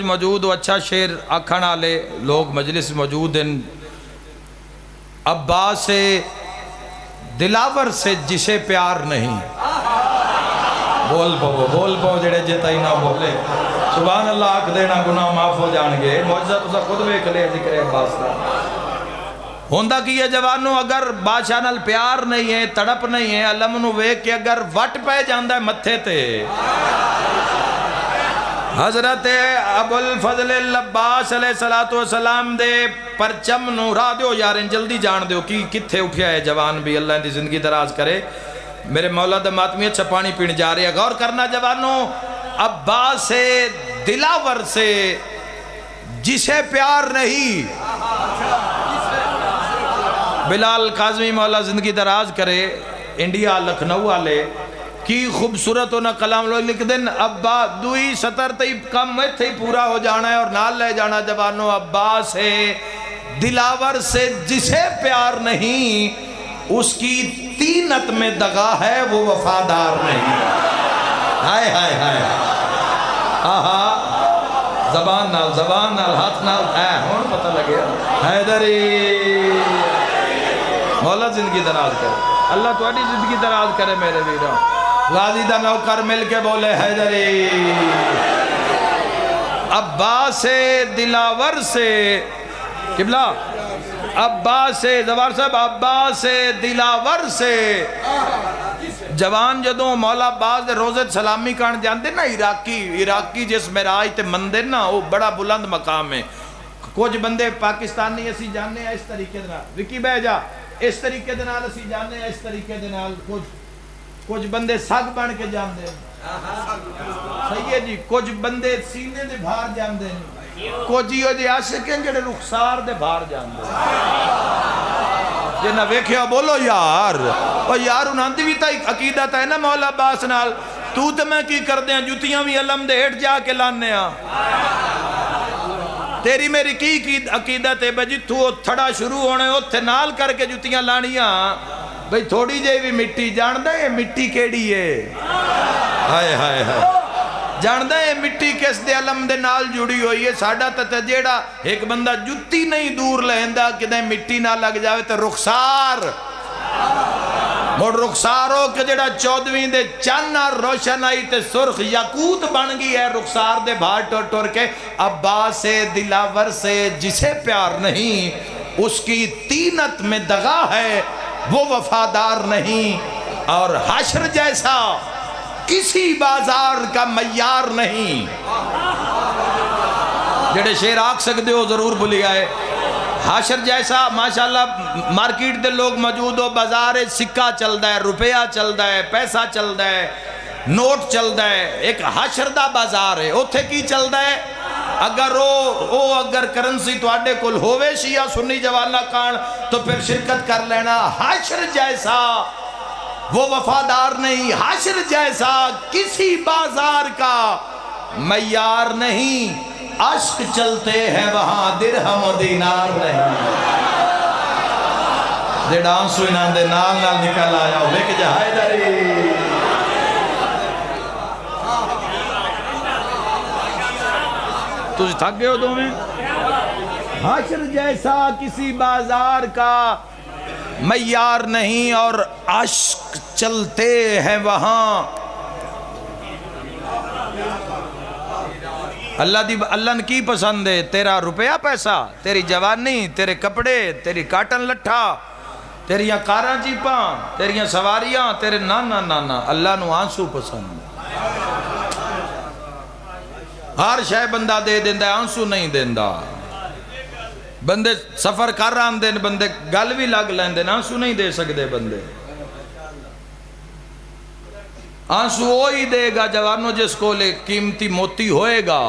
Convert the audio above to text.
موجود ہو اچھا شیر آکھن والے لوگ مجلس موجود ہیں۔ عباس سے دلاور سے جسے پیار نہیں، بول پو جڑے جتا ہی نہ بولے سبحان اللہ آکھ دینا گناہ معاف ہو جان گے۔ معجزہ تسا خود ویکھ لے ذکر عباس کا ہوندا کی ہے جوانوں، اگر بادشاہ نال پیار نہیں ہے، تڑپ نہیں ہے، علم نو ویکھ کے اگر وٹ پہ جاندا ہے متھے تے۔ حضرت ابو الفضل العباس علیہ السلام دے پرچم نو راہ دیو یارن جلدی جان دیو کی کتھے اٹھیا ہے جوان بھی، اللہ دی زندگی دراز کرے۔ میرے مولا دا ماتمی اچھا پانی پین جا رہے ہیں، غور کرنا جوانوں۔ عباس سے دلاور سے جسے پیار نہیں، بلال کاظمی مولا زندگی دراز کرے، انڈیا لکھنؤ والے کی خوبصورت ہونا کلام لوگ لکھ دیں۔ ابا دوئی سطر تی کم میں تھی پورا ہو جانا ہے اور نال لے جانا جوانوں۔ عباس سے دلاور سے جسے پیار نہیں، اس کی تینت میں دغا ہے وہ وفادار نہیں۔ ہائے ہائے ہائے آہا زبان نال ہاتھ نال ہون پتہ لگیا حیدری۔ مولا زندگی دراز کرے، اللہ تواڈی زندگی دراز کرے میرے ویروں۔ غازی دا نوکر مل کے بولے حیدری۔ عباس سے دلاور سے قبلہ، عباس سے زبار صاحب، عباس سے دلاور سے جوان جدوں مولا عباس دے روزے سلامی کان جاندے نا، عراقی جس معراج تے مندر نا وہ بڑا بلند مقام ہے۔ کچھ بندے پاکستانی اسی جاننے ہیں اس طریقے دے نال، وکی بہ جا اس طریقے دے نال اسی جاننے ہیں، اس طریقے دے نال کچھ بندے سگ بن کے جاندے ہیں، صحیح ہے جی، کچھ بندے سینے دے بھار جاندے ہیں، کچھ یہ دے عاشق ہیں جڑے رخسار دے بھار جاندے ہیں۔ جنہ ویکھیا بولو یار، اور یار انہاں دی بھی تا عقیدت ہے نا مولا عباس نال، تو تے میں کی کر دیاں جوتیاں بھی علم دے ہٹ جا کے لانے ہاں۔ تیری میری کی عقیدت ہے بھئی تو تھڑا شروع ہونے اتھے نال کر کے جوتیاں لانیاں، بھئی تھوڑی جے بھی مٹی جاندہ ہے مٹی کیڑی ہے، ہائے ہائے ہائے جاندہ ہے مٹی کس دے علم دے نال جڑی ہوئی ہے۔ ساڑھا تا جیڑا ایک بندہ جتی نہیں دور لہندہ کدھے مٹی نہ لگ جاوے تو رخسار موڑ رخسار ہو کہ جیڑا 14ویں دے چاند روشن آئی تے سرخ یاقوت بن گئی ہے رخسار دے بھار ٹور ٹور کے۔ عباس سے دلاور سے جسے پیار نہیں، اس کی تینت میں دغا ہے وہ وفادار نہیں، اور حشر جیسا کسی بازار کا معیار نہیں۔ جڑے شیر آکھ سکتے ہو ضرور بھولی آئے۔ حشر جیسا ماشاءاللہ مارکیٹ دے لوگ موجود ہو، بازار سکہ چلدا ہے، روپیہ چلدا ہے، پیسہ چلدا ہے، نوٹ چلدا ہے، ایک حشر دا بازار ہے۔ اوتھے کی چلدا ہے؟ اگر کرنسی تو آڈے کل ہووے شیعہ سنی جوانا کان تو پھر شرکت کر لینا۔ حشر جیسا وہ وفادار نہیں، حشر جیسا کسی بازار کا معیار نہیں، عشق چلتے ہیں وہاں درہم و دینار نہیں۔ جے ڈانسو انہاں دے نال نال نکل آیا ہوئے کہ جہائی داری تجھ تھک گئے ہو دو میں۔ حشر جیسا کسی بازار کا معیار نہیں، اور عشق چلتے ہیں وہاں۔ اللہ نے کی پسند ہے؟ تیرا روپیہ پیسہ، تیری جوانی، تیرے کپڑے، تیری کاٹن لٹھا، تیریاں کاراں جیپاں، تیریاں سواریاں، تیرے نا اللہ نو آنسو پسند ہے۔ ہر شے بندہ دے دیندہ ہے، آنسو نہیں دیندہ۔ بندے سفر کر رہا ہم دین، بندے گل بھی لگ لیندے، آنسو نہیں دے سکتے بندے۔ آنسو وہی دے گا جوانوں جس کو لے قیمتی موتی ہوئے گا۔